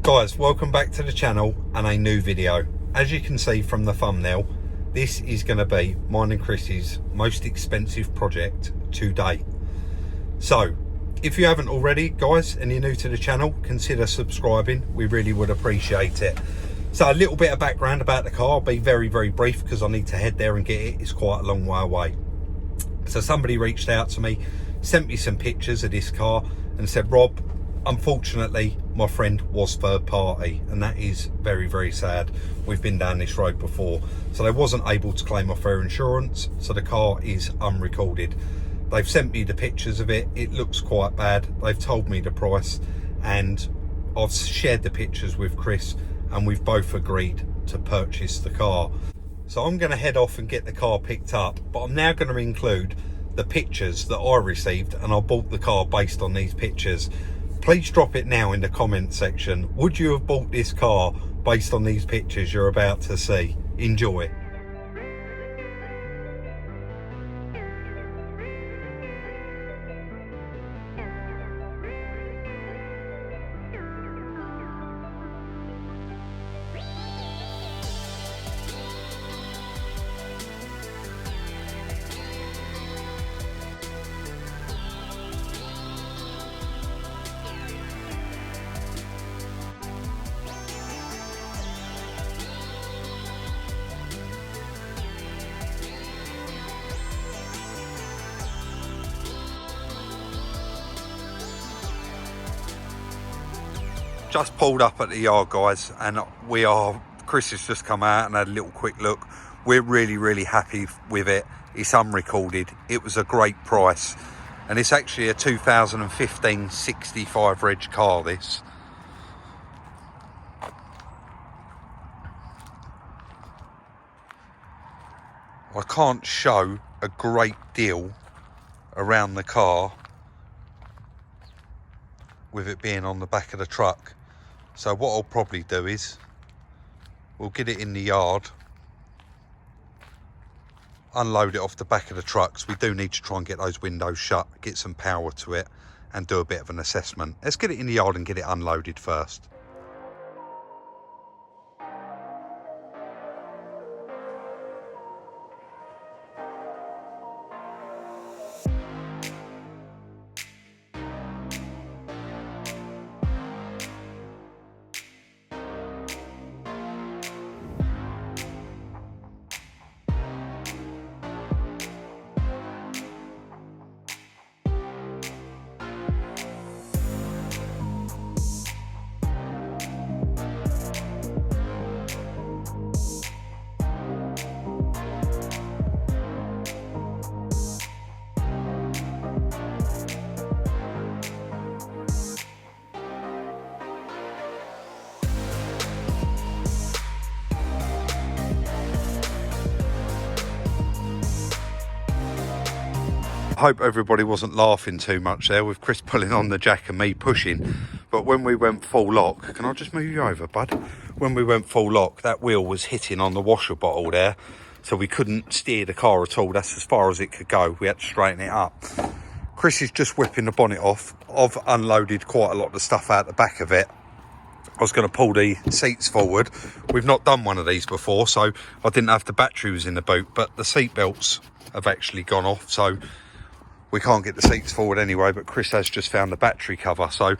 Guys, welcome back to the channel and a new video. As you can see from the thumbnail, this is going to be mine and Chris's most expensive project to date. So if you haven't already, guys, and you're new to the channel, consider subscribing. We really would appreciate it. So a little bit of background about the car. I'll be very brief because I need to head there and get it. It's quite a long way away. So somebody reached out to me, sent me some pictures of this car and said, Rob, unfortunately my friend was third party, and that is very sad. We've been down this road before, so they wasn't able to claim off their insurance, so the car is unrecorded. They've sent me the pictures of it. It looks quite bad. They've told me the price, and I've shared the pictures with Chris, and we've both agreed to purchase the car. So I'm going to head off and get the car picked up, but I'm now going to include the pictures that I received, and I bought the car based on these pictures. Please drop it now in the comment section. Would you have bought this car based on these pictures you're about to see? Enjoy. Just pulled up at the yard, guys, and Chris has just come out and had a little quick look. We're really happy with it. It's unrecorded. It was a great price, and it's actually a 2015 65 reg car, this. I can't show a great deal around the car with it being on the back of the truck. So what I'll probably do is we'll get it in the yard, unload it off the back of the trucks. We do need to try and get those windows shut, get some power to it, and do a bit of an assessment. Let's get it in the yard and get it unloaded first. I hope everybody wasn't laughing too much there with Chris pulling on the jack and me pushing, but when we went full lock, can I just move you over, bud? When we went full lock, that wheel was hitting on the washer bottle there, so we couldn't steer the car at all. That's as far as it could go. We had to straighten it up. Chris is just whipping the bonnet off. I've unloaded quite a lot of the stuff out the back of it. I was going to pull the seats forward. We've not done one of these before, so I didn't have the batteries in the boot, but the seat belts have actually gone off, so we can't get the seats forward anyway. But Chris has just found the battery cover, so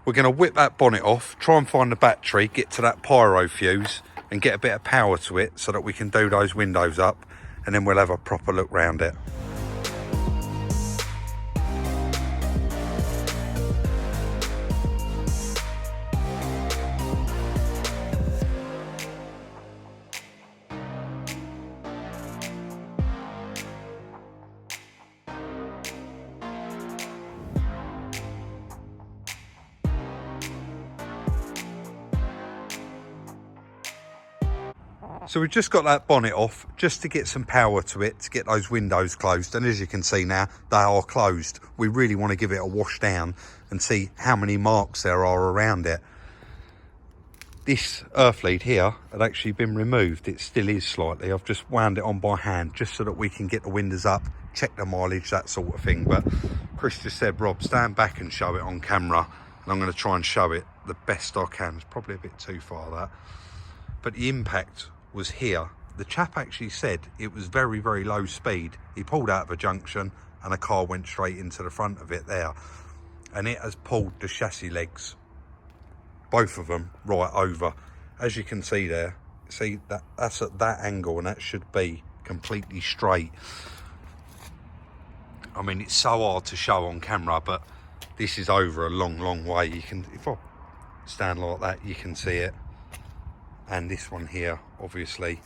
we're going to whip that bonnet off, try and find the battery, get to that pyro fuse and get a bit of power to it so that we can do those windows up, and then we'll have a proper look round it. So we've just got that bonnet off just to get some power to it, to get those windows closed. And as you can see now, they are closed. We really want to give it a wash down and see how many marks there are around it. This earth lead here had actually been removed. It still is slightly. I've just wound it on by hand just so that we can get the windows up, check the mileage, that sort of thing. But Chris just said, Rob, stand back and show it on camera. And I'm going to try and show it the best I can. It's probably a bit too far, that. But the impact was here. The chap actually said it was very, very low speed. He pulled out of a junction and a car went straight into the front of it there. And it has pulled the chassis legs, both of them, right over. As you can see there, see that's at that angle, and that should be completely straight. I mean, it's so hard to show on camera, but this is over a long, long way. You can, if I stand like that, you can see it. And this one here, obviously,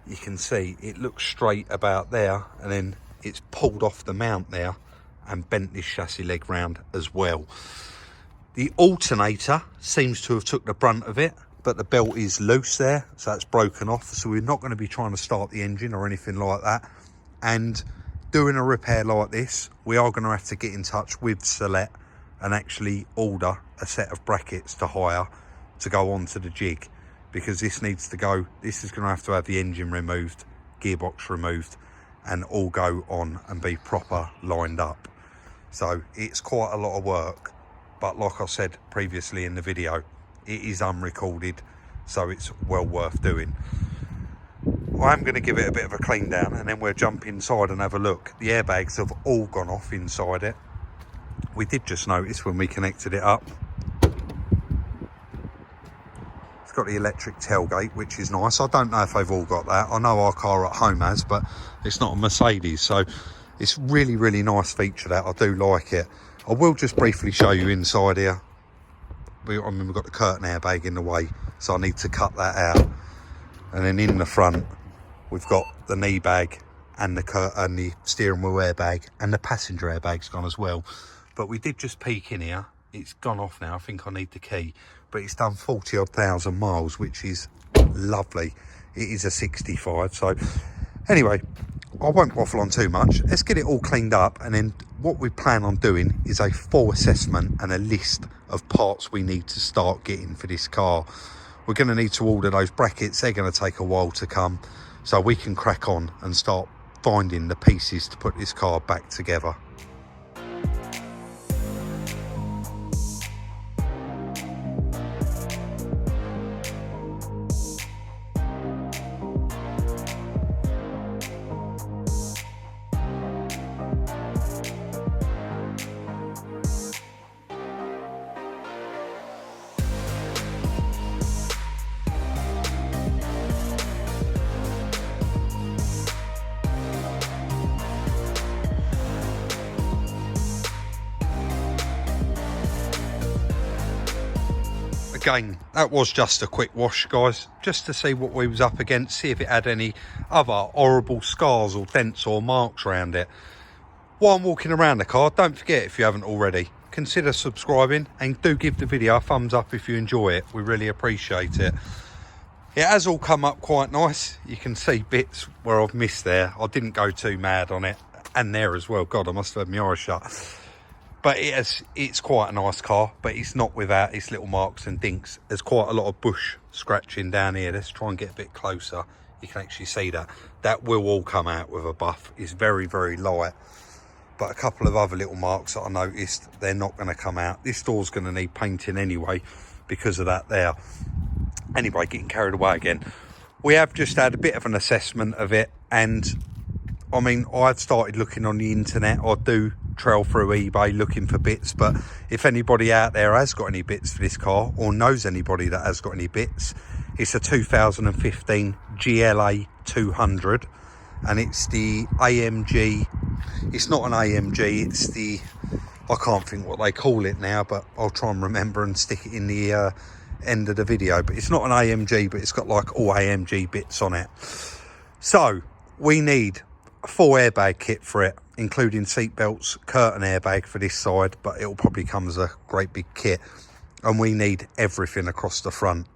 you can see it looks straight about there, and then it's pulled off the mount there and bent this chassis leg round as well. The alternator seems to have took the brunt of it, but the belt is loose there, so that's broken off. So we're not going to be trying to start the engine or anything like that. And doing a repair like this, we are going to have to get in touch with Celette and actually order a set of brackets to hire to go onto the jig, because this needs to go, this is going to have the engine removed, gearbox removed, and all go on and be proper lined up. So it's quite a lot of work, but like I said previously in the video, it is unrecorded, so it's well worth doing. I am going to give it a bit of a clean down, and then we'll jump inside and have a look. The airbags have all gone off inside it. We did just notice when we connected it up, it's got the electric tailgate, which is nice. I don't know if they've all got that. I know our car at home has, but it's not a Mercedes, so it's really, really nice feature that. I do like it. I will just briefly show you inside here. I mean, we've got the curtain airbag in the way, so I need to cut that out. And then in the front, we've got the knee bag and the steering wheel airbag, and the passenger airbag's gone as well. But we did just peek in here. It's gone off now. I think I need the key, but it's done 40 odd thousand miles, which is lovely. It is a 65. So anyway, I won't waffle on too much. Let's get it all cleaned up, and then what we plan on doing is a full assessment and a list of parts we need to start getting for this car. We're going to need to order those brackets. They're going to take a while to come, so we can crack on and start finding the pieces to put this car back together. Again, that was just a quick wash, guys, just to see what we was up against, see if it had any other horrible scars or dents or marks around it. While I'm walking around the car, don't forget, if you haven't already, consider subscribing, and do give the video a thumbs up if you enjoy it. We really appreciate it. It has all come up quite nice. You can see bits where I've missed there. I didn't go too mad on it, and there as well. God, I must have had my eyes shut. But it's quite a nice car, but it's not without its little marks and dinks. There's quite a lot of bush scratching down here. Let's try and get a bit closer. You can actually see that. That will all come out with a buff. It's very, very light. But a couple of other little marks that I noticed, they're not going to come out. This door's going to need painting anyway because of that there. Anyway, getting carried away again. We have just had a bit of an assessment of it, and I mean, I've started looking on the internet. I do trail through eBay looking for bits, but if anybody out there has got any bits for this car, or knows anybody that has got any bits, it's a 2015 GLA 200, and it's the AMG. It's not an AMG, it's the, I can't think what they call it now, but I'll try and remember and stick it in the end of the video. But it's not an AMG, but it's got like all AMG bits on it. So we need a full airbag kit for it, including seat belts, curtain airbag for this side, but it'll probably come as a great big kit. And we need everything across the front.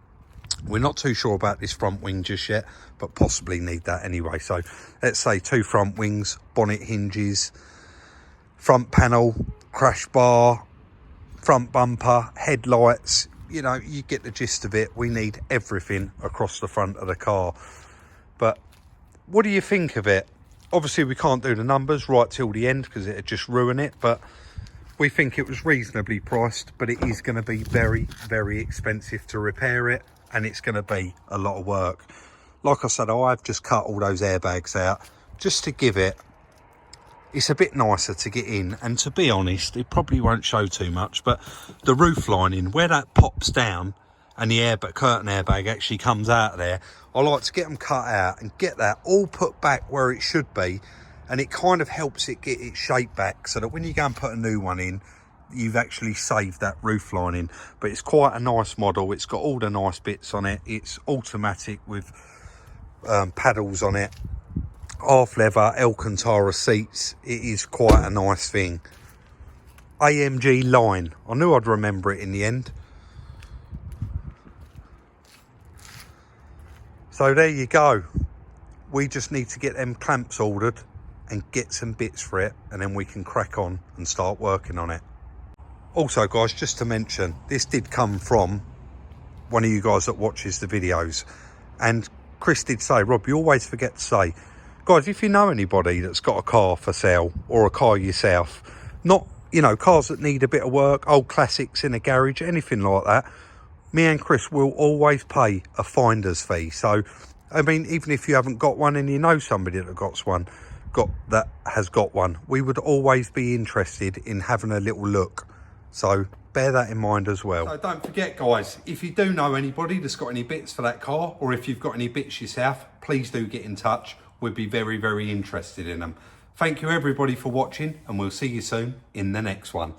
We're not too sure about this front wing just yet, but possibly need that anyway. So let's say 2 front wings, bonnet hinges, front panel, crash bar, front bumper, headlights. You know, you get the gist of it. We need everything across the front of the car. But what do you think of it? Obviously, we can't do the numbers right till the end because it'd just ruin it. But We think it was reasonably priced, but it is going to be very, very expensive to repair it, and it's going to be a lot of work. Like I said, I've just cut all those airbags out just to give it, it's a bit nicer to get in. And to be honest, it probably won't show too much, but the roof lining, where that pops down and the curtain airbag actually comes out there, I like to get them cut out and get that all put back where it should be. And it kind of helps it get its shape back, so that when you go and put a new one in, you've actually saved that roof lining. But it's quite a nice model. It's got all the nice bits on it. It's automatic with paddles on it, half leather Alcantara seats. It is quite a nice thing. AMG line, I knew I'd remember it in the end. So there you go. We just need to get them clamps ordered and get some bits for it, and then we can crack on and start working on it. Also guys, just to mention, this did come from one of you guys that watches the videos, and Chris did say, Rob, you always forget to say, guys, if you know anybody that's got a car for sale, or a car yourself, not, you know, cars that need a bit of work, old classics in a garage, anything like that, me and Chris will always pay a finder's fee. So I mean, even if you haven't got one and you know somebody that has got one, we would always be interested in having a little look. So bear that in mind as well. So don't forget guys, if you do know anybody that's got any bits for that car, or if you've got any bits yourself, please do get in touch. We'd be very, very interested in them. Thank you everybody for watching, and we'll see you soon in the next one.